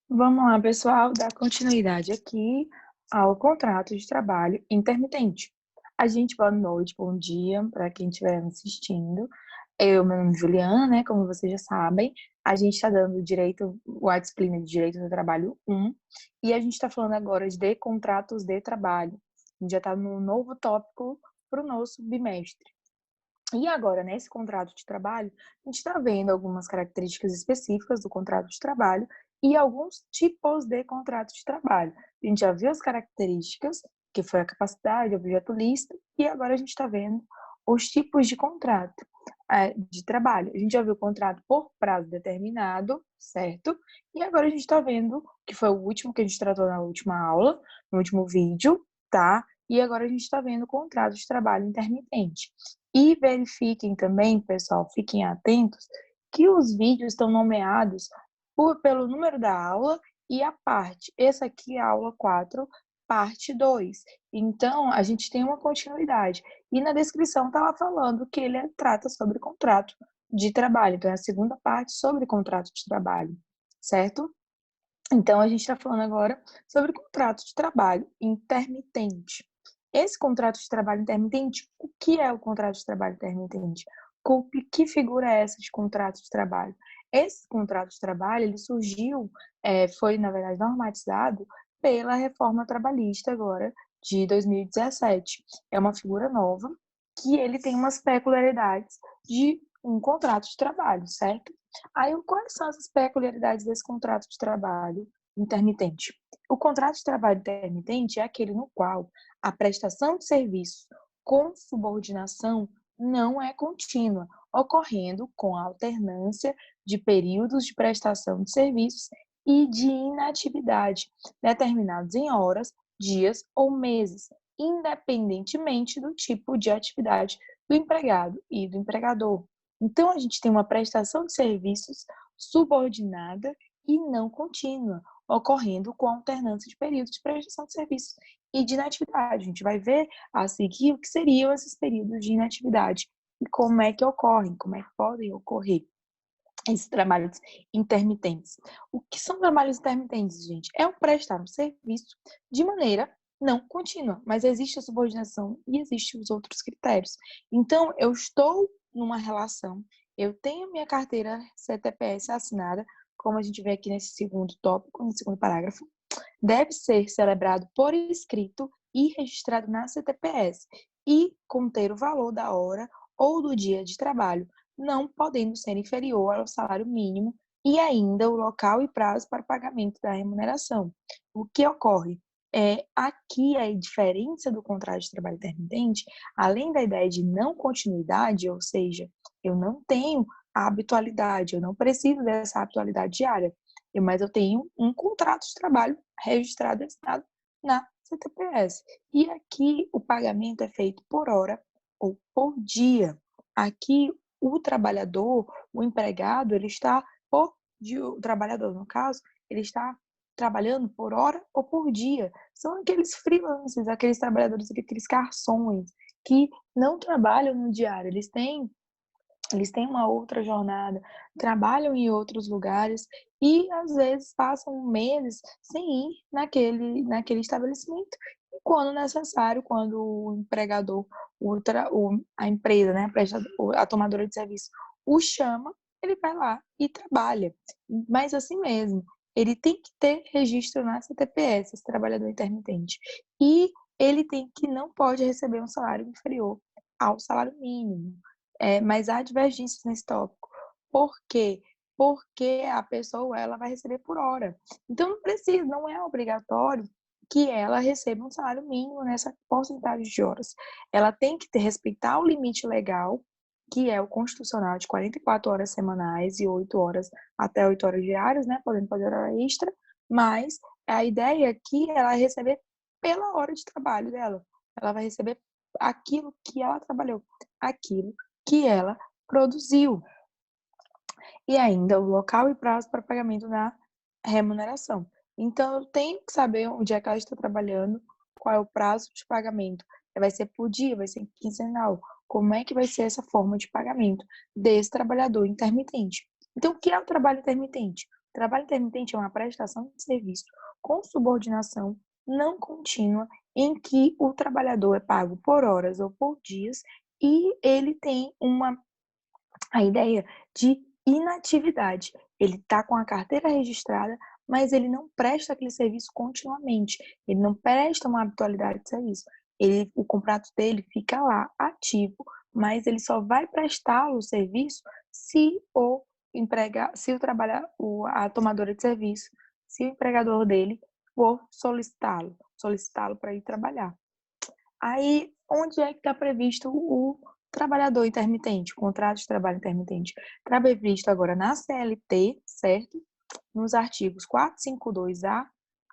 Vamos lá, pessoal, dar continuidade aqui ao contrato de trabalho intermitente. A gente, boa noite, bom dia para quem estiver assistindo. Meu nome é Juliana, né? Como vocês já sabem, a gente está dando direito, a disciplina de Direito do Trabalho 1, e a gente está falando agora de contratos de trabalho. A gente já está no novo tópico para o nosso bimestre. E agora, nesse contrato de trabalho, a gente está vendo algumas características específicas do contrato de trabalho e alguns tipos de contrato de trabalho. A gente já viu as características, que foi a capacidade, objeto lícito, e agora a gente está vendo os tipos de contrato de trabalho. A gente já viu o contrato por prazo determinado, certo? E agora a gente está vendo, que foi o último que a gente tratou na última aula, no último vídeo, tá? E agora a gente está vendo o contrato de trabalho intermitente. E verifiquem também, pessoal, fiquem atentos, que os vídeos estão nomeados pelo número da aula e a parte. Essa aqui é a aula 4, parte 2. Então, a gente tem uma continuidade. E na descrição está lá falando que ele trata sobre contrato de trabalho. Então, é a segunda parte sobre contrato de trabalho, certo? Então, a gente está falando agora sobre contrato de trabalho intermitente. Esse contrato de trabalho intermitente, o que é o contrato de trabalho intermitente? Que figura é essa de contrato de trabalho? Esse contrato de trabalho, ele surgiu, foi, na verdade, normatizado pela reforma trabalhista agora, de 2017. É uma figura nova que ele tem umas peculiaridades de um contrato de trabalho, certo? Aí, quais são as peculiaridades desse contrato de trabalho intermitente? O contrato de trabalho intermitente é aquele no qual a prestação de serviço com subordinação não é contínua, ocorrendo com a alternância de períodos de prestação de serviços e de inatividade, determinados em horas, dias ou meses, independentemente do tipo de atividade do empregado e do empregador. Então, a gente tem uma prestação de serviços subordinada e não contínua, ocorrendo com a alternância de períodos de prestação de serviços e de inatividade. A gente vai ver a seguir o que seriam esses períodos de inatividade e como é que ocorrem, como é que podem ocorrer esses trabalhos intermitentes. O que são trabalhos intermitentes, gente? É o prestar um serviço de maneira não contínua, mas existe a subordinação e existem os outros critérios. Então, eu estou numa relação, eu tenho minha carteira CTPS assinada, como a gente vê aqui nesse segundo tópico, no segundo parágrafo, deve ser celebrado por escrito e registrado na CTPS e conter o valor da hora ou do dia de trabalho, não podendo ser inferior ao salário mínimo e ainda o local e prazo para pagamento da remuneração. O que ocorre? Aqui a diferença do contrato de trabalho intermitente, além da ideia de não continuidade, ou seja, eu não tenho a habitualidade, eu não preciso dessa habitualidade diária, mas eu tenho um contrato de trabalho registrado e assinado na CTPS. E aqui o pagamento é feito por hora ou por dia. Aqui o trabalhador, o empregado, ele está o trabalhador, no caso, ele está trabalhando por hora ou por dia. São aqueles freelancers, aqueles trabalhadores, aqueles garçons que não trabalham no diário, eles têm uma outra jornada, trabalham em outros lugares e às vezes passam meses sem ir naquele estabelecimento. E quando necessário, quando o empregador, a empresa, né, a tomadora de serviço, o chama, ele vai lá e trabalha. Mas assim mesmo, ele tem que ter registro na CTPS, esse trabalhador intermitente. E ele não pode receber um salário inferior ao salário mínimo. Mas há divergências nesse tópico. Por quê? Porque a pessoa ela vai receber por hora. Então não precisa, não é obrigatório que ela receba um salário mínimo nessa porcentagem de horas. Ela tem que respeitar o limite legal, que é o constitucional de 44 horas semanais e 8 horas até 8 horas diárias, né, podendo fazer hora extra, mas a ideia aqui é ela receber pela hora de trabalho dela. Ela vai receber aquilo que ela trabalhou, aquilo que ela produziu. E ainda o local e prazo para pagamento da remuneração. Então, eu tenho que saber onde é que ela está trabalhando, qual é o prazo de pagamento. Vai ser por dia, vai ser quinzenal. Como é que vai ser essa forma de pagamento desse trabalhador intermitente? Então, o que é o trabalho intermitente? Trabalho intermitente é uma prestação de serviço com subordinação não contínua em que o trabalhador é pago por horas ou por dias e ele tem a ideia de inatividade. Ele está com a carteira registrada, mas ele não presta aquele serviço continuamente. Ele não presta uma habitualidade de serviço. O contrato dele fica lá ativo, mas ele só vai prestar o serviço se a tomadora de serviço, se o empregador dele for solicitá-lo para ir trabalhar. Aí, onde é que está previsto o trabalhador intermitente, o contrato de trabalho intermitente? Está previsto agora na CLT, certo? Nos artigos 452A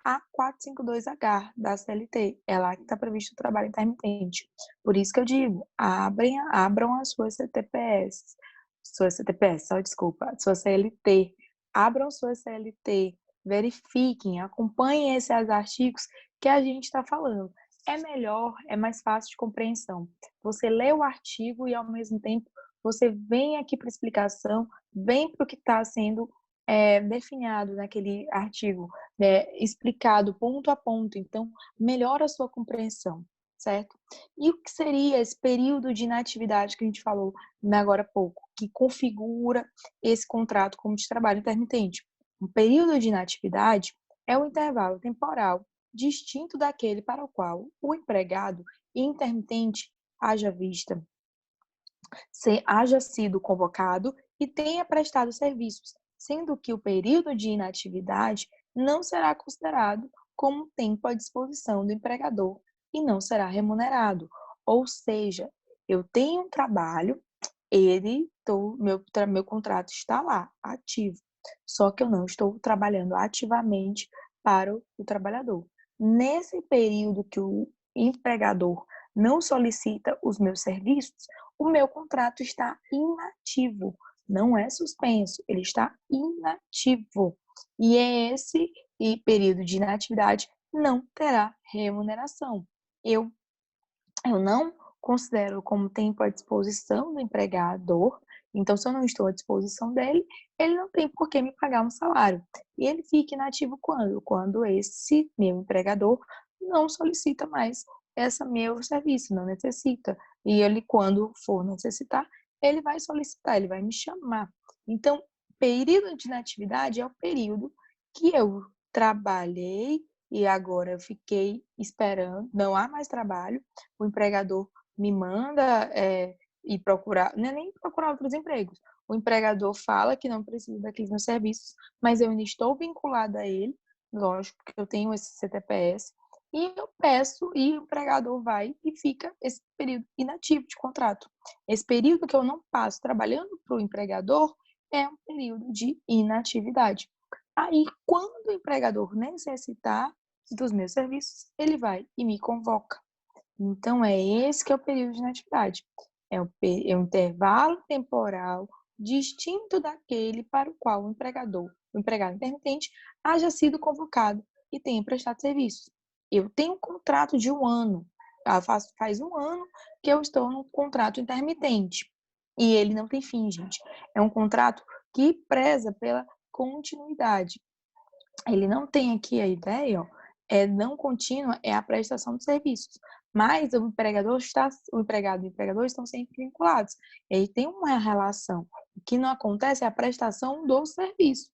a 452H da CLT. É lá que está previsto o trabalho intermitente. Por isso que eu digo, abram as suas CTPS, sua CLT. Abram sua CLT, verifiquem, acompanhem esses artigos que a gente está falando. É melhor, é mais fácil de compreensão. Você lê o artigo e, ao mesmo tempo, você vem aqui para a explicação, vem para o que está sendo definido naquele artigo, né, explicado ponto a ponto. Então, melhora a sua compreensão, certo? E o que seria esse período de inatividade que a gente falou agora há pouco, que configura esse contrato como de trabalho intermitente? Um período de inatividade é o intervalo temporal distinto daquele para o qual o empregado intermitente haja sido convocado e tenha prestado serviços, sendo que o período de inatividade não será considerado como tempo à disposição do empregador e não será remunerado. Ou seja, eu tenho um trabalho, meu contrato está lá, ativo, só que eu não estou trabalhando ativamente para o trabalhador. Nesse período que o empregador não solicita os meus serviços, o meu contrato está inativo, não é suspenso, ele está inativo. E esse período de inatividade não terá remuneração. Eu não considero como tempo à disposição do empregador, então se eu não estou à disposição dele, ele não tem por que me pagar um salário. E ele fica inativo quando? Quando esse meu empregador não solicita mais esse meu serviço, não necessita. E ele, quando for necessitar, ele vai solicitar, ele vai me chamar. Então, período de inatividade é o período que eu trabalhei e agora eu fiquei esperando, não há mais trabalho, o empregador me manda ir procurar, não é nem procurar outros empregos, o empregador fala que não precisa daqueles meus serviços, mas eu ainda estou vinculada a ele, lógico que eu tenho esse CTPS, e eu peço, e o empregador vai e fica esse período inativo de contrato. Esse período que eu não passo trabalhando para o empregador é um período de inatividade. Aí, quando o empregador necessitar dos meus serviços, ele vai e me convoca. Então, é esse que é o período de inatividade. É um intervalo temporal distinto daquele para o qual o empregado intermitente, haja sido convocado e tenha prestado serviços. Eu tenho um contrato de 1 ano. Faz 1 ano que eu estou no contrato intermitente. E ele não tem fim, gente. É um contrato que preza pela continuidade. Ele não tem aqui a ideia, ó, não contínua é a prestação de serviços, mas o empregado e o empregador estão sempre vinculados. Ele tem uma relação. O que não acontece é a prestação do serviço.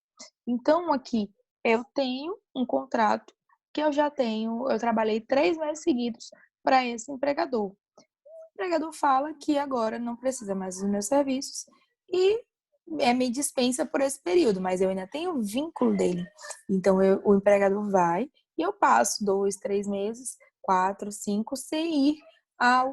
Então, aqui, eu tenho um contrato que eu trabalhei 3 meses seguidos para esse empregador. O empregador fala que agora não precisa mais dos meus serviços e me dispensa por esse período, mas eu ainda tenho o vínculo dele. Então, o empregador vai e eu passo 2, 3 meses, 4, 5, sem ir a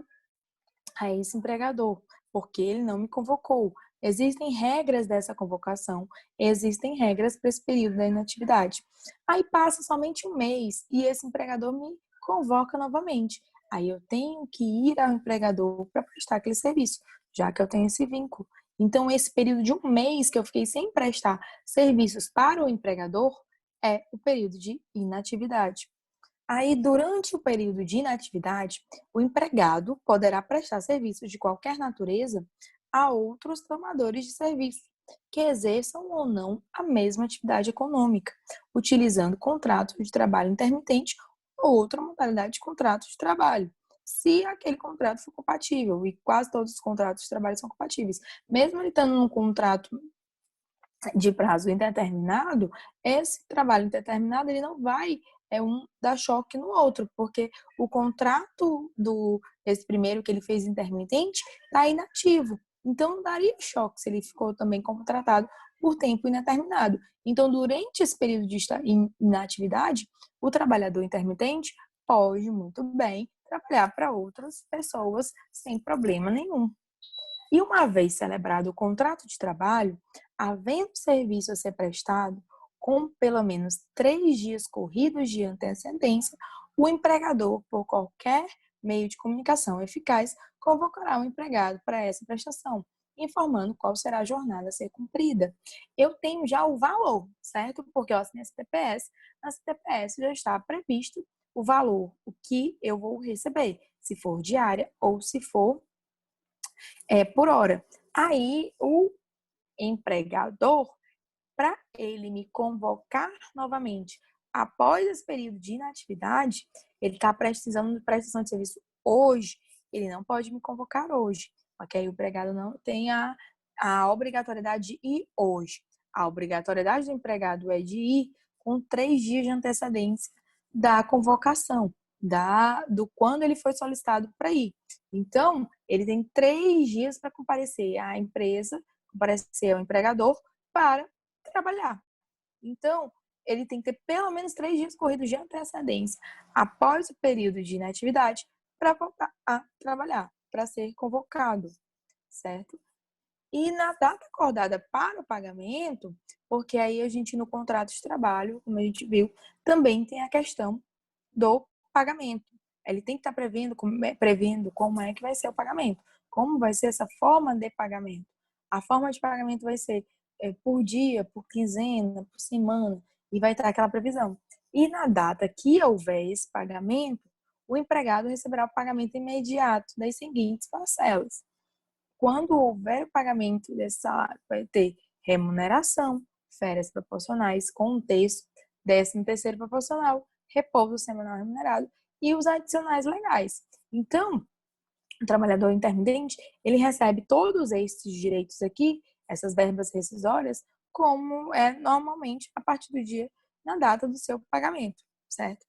esse empregador, porque ele não me convocou. Existem regras dessa convocação, existem regras para esse período da inatividade. Aí passa somente 1 mês e esse empregador me convoca novamente. Aí eu tenho que ir ao empregador para prestar aquele serviço, já que eu tenho esse vínculo. Então, esse período de 1 mês que eu fiquei sem prestar serviços para o empregador é o período de inatividade. Aí, durante o período de inatividade, o empregado poderá prestar serviços de qualquer natureza a outros tomadores de serviço, que exerçam ou não a mesma atividade econômica, utilizando contrato de trabalho intermitente ou outra modalidade de contrato de trabalho, se aquele contrato for compatível, e quase todos os contratos de trabalho são compatíveis. Mesmo ele estando num contrato de prazo indeterminado, esse trabalho indeterminado ele não vai dar choque no outro, porque o contrato esse primeiro que ele fez intermitente está inativo. Então, não daria choque se ele ficou também contratado por tempo indeterminado. Então, durante esse período de inatividade, o trabalhador intermitente pode muito bem trabalhar para outras pessoas sem problema nenhum. E uma vez celebrado o contrato de trabalho, havendo serviço a ser prestado, com pelo menos 3 dias corridos de antecedência, o empregador, por qualquer meio de comunicação eficaz, convocará o empregado para essa prestação, informando qual será a jornada a ser cumprida. Eu tenho já o valor, certo? Porque eu assinei a CTPS, na CTPS já está previsto o valor, o que eu vou receber, se for diária ou se for por hora. Aí, o empregador, para ele me convocar novamente após esse período de inatividade, ele está precisando de prestação de serviço hoje, ele não pode me convocar hoje, ok? O empregado não tem a obrigatoriedade de ir hoje. A obrigatoriedade do empregado é de ir com 3 dias de antecedência da convocação, do quando ele foi solicitado para ir. Então, ele tem 3 dias para comparecer à empresa, comparecer ao empregador para trabalhar. Então, ele tem que ter pelo menos 3 dias corridos de antecedência após o período de inatividade para voltar a trabalhar, para ser convocado, certo? E na data acordada para o pagamento, porque aí a gente no contrato de trabalho, como a gente viu, também tem a questão do pagamento. Ele tem que estar prevendo como é que vai ser o pagamento, como vai ser essa forma de pagamento. A forma de pagamento vai ser por dia, por quinzena, por semana, e vai estar aquela previsão. E na data que houver esse pagamento, o empregado receberá o pagamento imediato das seguintes parcelas. Quando houver o pagamento desse salário, vai ter remuneração, férias proporcionais com um terço, 13º proporcional, repouso semanal remunerado e os adicionais legais. Então, o trabalhador intermitente, ele recebe todos esses direitos aqui, essas verbas rescisórias, como é normalmente a partir do dia, na data do seu pagamento, certo?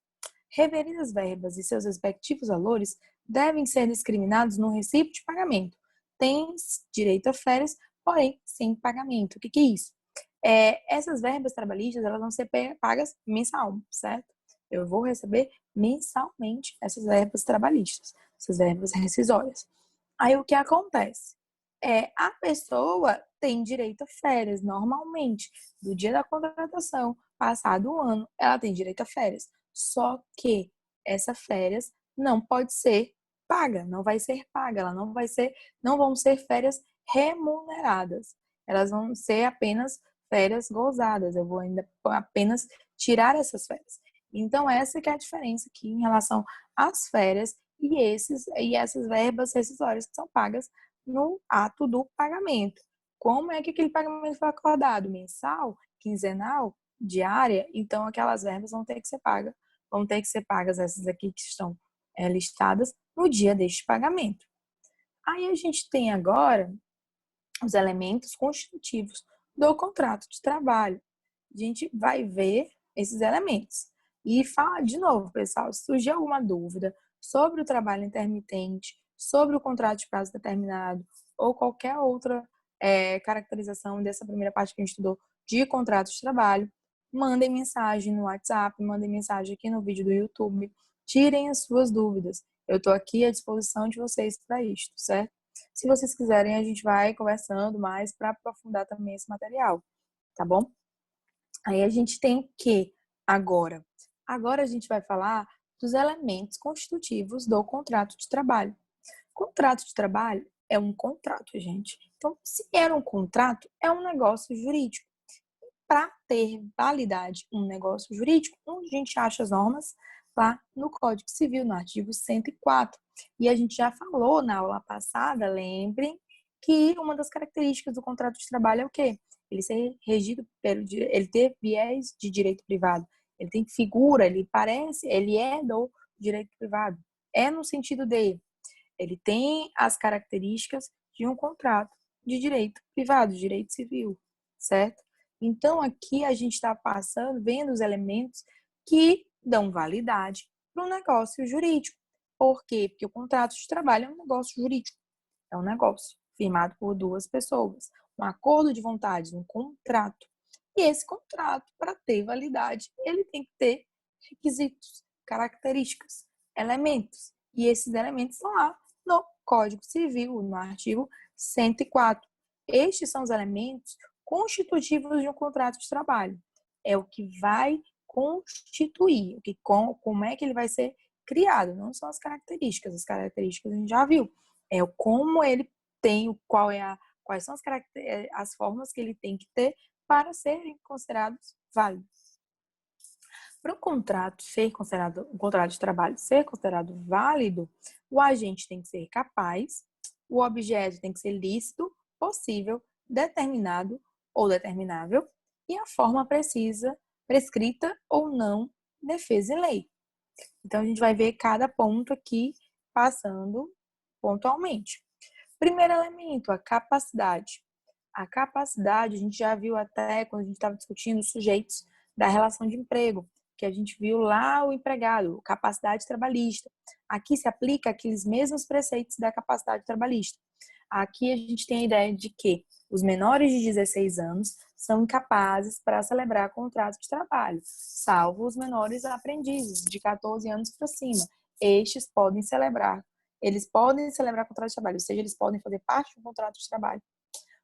Referidas verbas e seus respectivos valores devem ser discriminados no recibo de pagamento. Tem direito a férias, porém sem pagamento. O que é isso? Essas verbas trabalhistas, elas vão ser pagas mensal, certo? Eu vou receber mensalmente essas verbas trabalhistas, essas verbas rescisórias. Aí o que acontece? A pessoa tem direito a férias, normalmente, do dia da contratação, passado um ano, ela tem direito a férias. Só que essa férias não pode ser paga, não vai ser paga, não vão ser férias remuneradas. Elas vão ser apenas férias gozadas. Eu vou ainda apenas tirar essas férias. Então, essa que é a diferença aqui em relação às férias e essas verbas rescisórias que são pagas no ato do pagamento. Como é que aquele pagamento foi acordado? Mensal, quinzenal, diária? Então, aquelas verbas vão ter que ser pagas essas aqui que estão listadas no dia deste pagamento. Aí a gente tem agora os elementos constitutivos do contrato de trabalho. A gente vai ver esses elementos. E fala de novo, pessoal, se surgir alguma dúvida sobre o trabalho intermitente, sobre o contrato de prazo determinado ou qualquer outra caracterização dessa primeira parte que a gente estudou de contrato de trabalho, mandem mensagem no WhatsApp, mandem mensagem aqui no vídeo do YouTube, tirem as suas dúvidas. Eu estou aqui à disposição de vocês para isso, certo? Se vocês quiserem, a gente vai conversando mais para aprofundar também esse material, tá bom? Aí a gente tem que agora a gente vai falar dos elementos constitutivos do contrato de trabalho. Contrato de trabalho é um contrato, gente. Então, se era um contrato, é um negócio jurídico. Para ter validade um negócio jurídico, onde a gente acha as normas lá no Código Civil, no artigo 104. E a gente já falou na aula passada, lembrem, que uma das características do contrato de trabalho é o quê? Ele ser regido ele ter viés de direito privado. Ele tem figura, ele é do direito privado. É no sentido de, ele tem as características de um contrato de direito privado, de direito civil, certo? Então, aqui a gente está vendo os elementos que dão validade para o negócio jurídico. Por quê? Porque o contrato de trabalho é um negócio jurídico. É um negócio firmado por duas pessoas. Um acordo de vontade, um contrato. E esse contrato, para ter validade, ele tem que ter requisitos, características, elementos. E esses elementos estão lá no Código Civil, no artigo 104. Estes são os elementos constitutivos de um contrato de trabalho. É o que vai constituir, como é que ele vai ser criado, não são as características. As características a gente já viu. É o como ele tem, quais são as formas que ele tem que ter para serem considerados válidos. Para um contrato de trabalho ser considerado válido, o agente tem que ser capaz, o objeto tem que ser lícito, possível, determinado ou determinável, e a forma prescrita ou não, defesa em lei. Então, a gente vai ver cada ponto aqui passando pontualmente. Primeiro elemento, a capacidade. A capacidade, a gente já viu até quando a gente estava discutindo os sujeitos da relação de emprego, que a gente viu lá o empregado, capacidade trabalhista. Aqui se aplica aqueles mesmos preceitos da capacidade trabalhista. Aqui a gente tem a ideia de que os menores de 16 anos são incapazes para celebrar contrato de trabalho, salvo os menores aprendizes de 14 anos para cima. Estes podem celebrar, eles podem celebrar contrato de trabalho, ou seja, eles podem fazer parte do contrato de trabalho.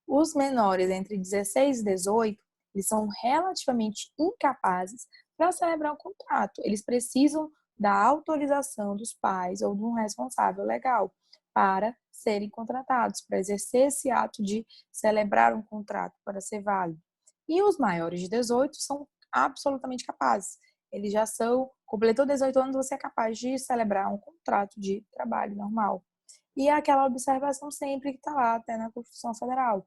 Os menores entre 16 e 18, eles são relativamente incapazes para celebrar um contrato. Eles precisam da autorização dos pais ou de um responsável legal para serem contratados, para exercer esse ato de celebrar um contrato para ser válido. E os maiores de 18 são absolutamente capazes. Eles já completou 18 anos, você é capaz de celebrar um contrato de trabalho normal. E aquela observação sempre que está lá, até na Constituição Federal.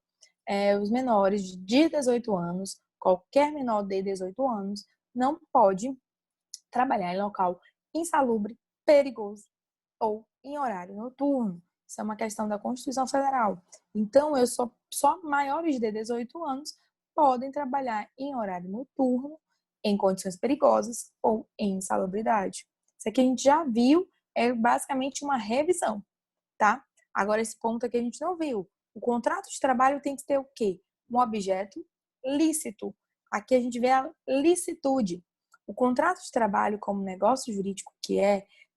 Os menores de 18 anos, qualquer menor de 18 anos, não pode trabalhar em local insalubre, perigoso ou em horário noturno. Isso é uma questão da Constituição Federal. Então, só maiores de 18 anos podem trabalhar em horário noturno, em condições perigosas ou em insalubridade. Isso aqui a gente já viu, é basicamente uma revisão, tá? Agora, esse ponto aqui a gente não viu. O contrato de trabalho tem que ter o quê? Um objeto lícito. Aqui a gente vê a licitude. O contrato de trabalho, como negócio jurídico que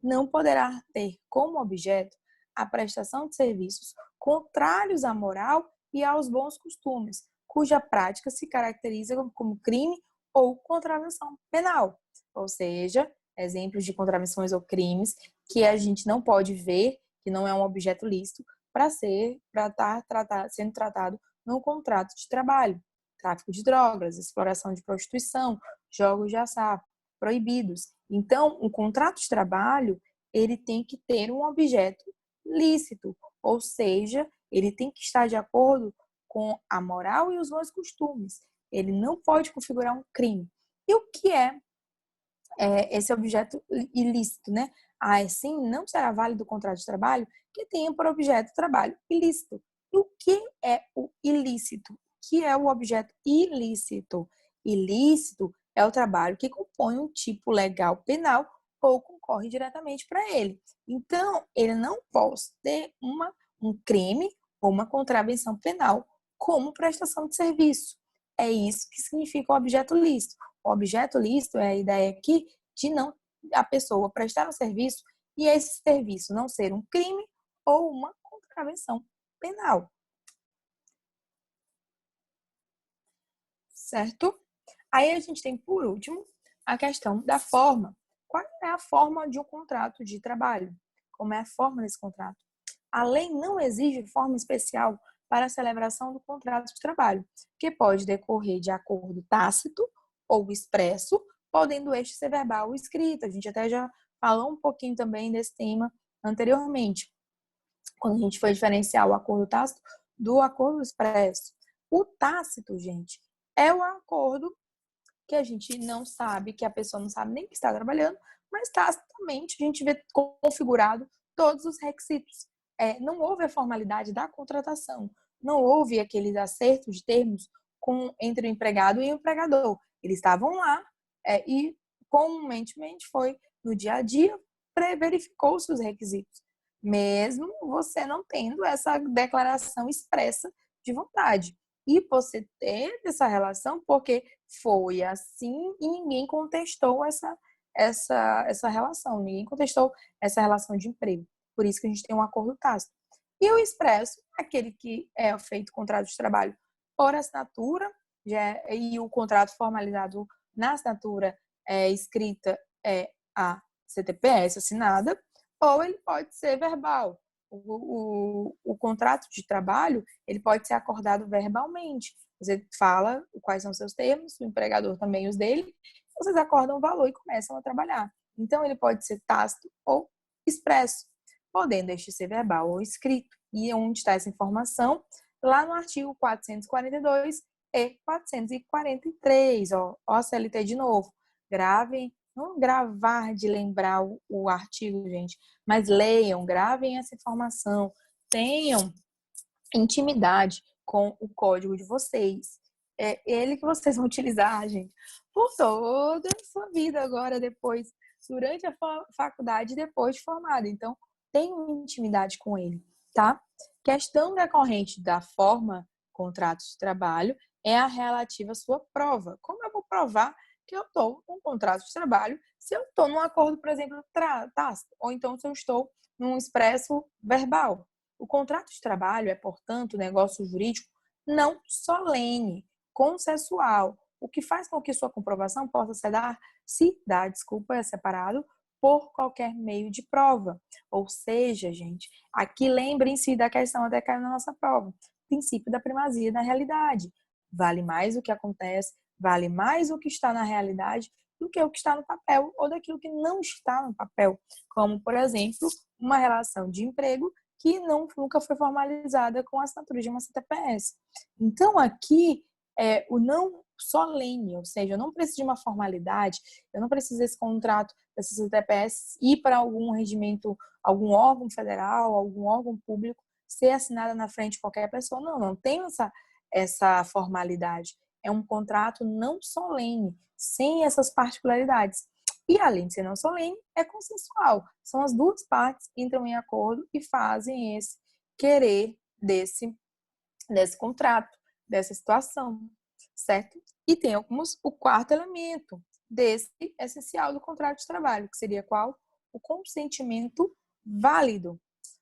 não poderá ter como objeto a prestação de serviços contrários à moral e aos bons costumes, cuja prática se caracteriza como crime ou contravenção penal. Ou seja, exemplos de contravenções ou crimes que a gente não pode ver, que não é um objeto lícito, para estar sendo tratado no contrato de trabalho. Tráfico de drogas, exploração de prostituição, jogos de azar, proibidos. Então, o contrato de trabalho, ele tem que ter um objeto lícito, ou seja, ele tem que estar de acordo com a moral e os bons costumes. Ele não pode configurar um crime. E o que é esse objeto ilícito, né? Assim, não será válido o contrato de trabalho que tenha por objeto trabalho ilícito. E o que é o ilícito? O que é o objeto ilícito? Ilícito é o trabalho que compõe um tipo legal penal ou concorre diretamente para ele. Então, ele não pode ter um crime ou uma contravenção penal como prestação de serviço. É isso que significa o objeto lícito. O objeto lícito é a ideia aqui de não a pessoa prestar um serviço e esse serviço não ser um crime ou uma contravenção penal. Certo? Aí a gente tem, por último, a questão da forma. Qual é a forma de um contrato de trabalho? Como é a forma desse contrato? A lei não exige forma especial para a celebração do contrato de trabalho, que pode decorrer de acordo tácito ou expresso, podendo este ser verbal ou escrito. A gente até já falou um pouquinho também desse tema anteriormente, quando a gente foi diferenciar o acordo tácito do acordo expresso. O tácito, gente, é o acordo que a gente não sabe, que a pessoa não sabe nem que está trabalhando, mas tacitamente a gente vê configurado todos os requisitos. Não houve a formalidade da contratação, não houve aqueles acertos de termos entre o empregado e o empregador. Eles estavam lá e comumente foi no dia a dia, verificou-se os requisitos, mesmo você não tendo essa declaração expressa de vontade. E você teve essa relação porque foi assim e ninguém contestou essa relação, ninguém contestou essa relação de emprego. Por isso que a gente tem um acordo tácito. E o expresso, aquele que é feito contrato de trabalho por assinatura, e o contrato formalizado na assinatura escrita é a CTPS assinada, ou ele pode ser verbal. O contrato de trabalho, ele pode ser acordado verbalmente. Você fala quais são os seus termos, o empregador também os dele, vocês acordam o valor e começam a trabalhar. Então, ele pode ser tácito ou expresso, podendo este ser verbal ou escrito. E onde está essa informação? Lá no artigo 442 e 443, ó a CLT de novo. Gravem, não gravar de lembrar o artigo, gente, mas leiam, gravem essa informação, tenham intimidade com o código de vocês. É ele que vocês vão utilizar, gente, por toda a sua vida agora, depois, durante a faculdade, depois de formada. Então, tenham intimidade com ele, tá? Questão decorrente da forma contrato de trabalho é a relativa à sua prova. Como eu vou provar que eu estou num contrato de trabalho se eu estou num acordo, por exemplo, tácito, ou então se eu estou num expresso verbal? O contrato de trabalho é, portanto, negócio jurídico não solene, consensual, o que faz com que sua comprovação possa é separado por qualquer meio de prova. Ou seja, gente, aqui lembrem-se da questão até caiu na nossa prova, princípio da primazia da realidade. Vale mais o que acontece, vale mais o que está na realidade do que o que está no papel ou daquilo que não está no papel, como, por exemplo, uma relação de emprego que nunca foi formalizada com a assinatura de uma CTPS. Então, aqui, o não solene, ou seja, eu não preciso de uma formalidade, eu não preciso desse contrato dessa CTPS ir para algum regimento, algum órgão federal, algum órgão público, ser assinada na frente de qualquer pessoa. Não tem essa formalidade. É um contrato não solene, sem essas particularidades. E, além de ser não solene, é consensual. São as duas partes que entram em acordo e fazem esse querer desse contrato, dessa situação, certo? E tem o quarto elemento desse essencial do contrato de trabalho, que seria qual? O consentimento válido.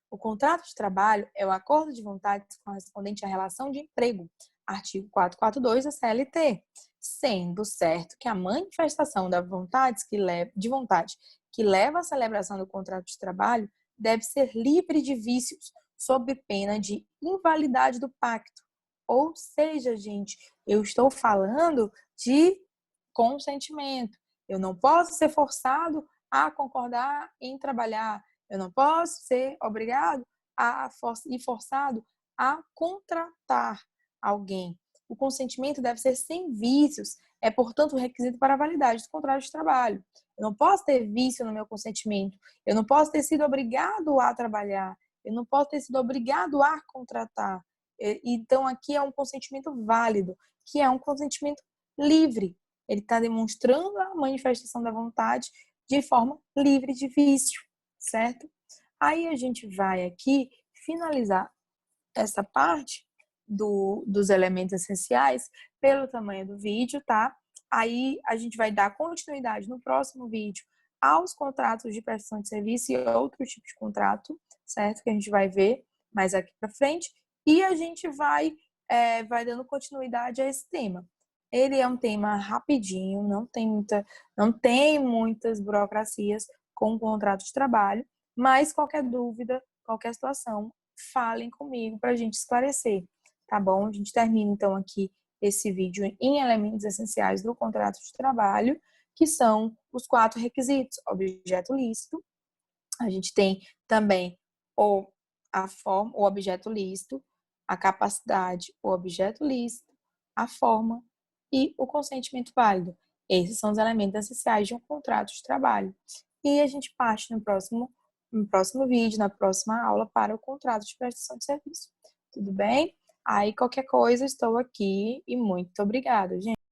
O contrato de trabalho é o acordo de vontades correspondente à relação de emprego, artigo 442 da CLT, sendo certo que a manifestação de vontade que leva à celebração do contrato de trabalho deve ser livre de vícios, sob pena de invalidade do pacto. Ou seja, gente, eu estou falando de consentimento. Eu não posso ser forçado a concordar em trabalhar. Eu não posso ser obrigado e forçado a contratar alguém. O consentimento deve ser sem vícios. É, portanto, o requisito para a validade do contrato de trabalho. Eu não posso ter vício no meu consentimento. Eu não posso ter sido obrigado a trabalhar. Eu não posso ter sido obrigado a contratar. Então, aqui é um consentimento válido, que é um consentimento livre. Ele está demonstrando a manifestação da vontade de forma livre de vício, certo? Aí a gente vai aqui finalizar essa parte dos elementos essenciais pelo tamanho do vídeo, tá? Aí a gente vai dar continuidade no próximo vídeo aos contratos de prestação de serviço e outros tipos de contrato, certo? Que a gente vai ver mais aqui para frente. E a gente vai dando continuidade a esse tema. Ele é um tema rapidinho, não tem muitas burocracias com o contrato de trabalho, mas qualquer dúvida, qualquer situação, falem comigo para a gente esclarecer, tá bom? A gente termina então aqui esse vídeo em elementos essenciais do contrato de trabalho, que são os 4 requisitos: objeto lícito, a gente tem também o objeto lícito, a capacidade, o objeto lícito, a forma e o consentimento válido. Esses são os elementos essenciais de um contrato de trabalho. E a gente parte no próximo vídeo, na próxima aula, para o contrato de prestação de serviço. Tudo bem? Aí, qualquer coisa, estou aqui e muito obrigada, gente.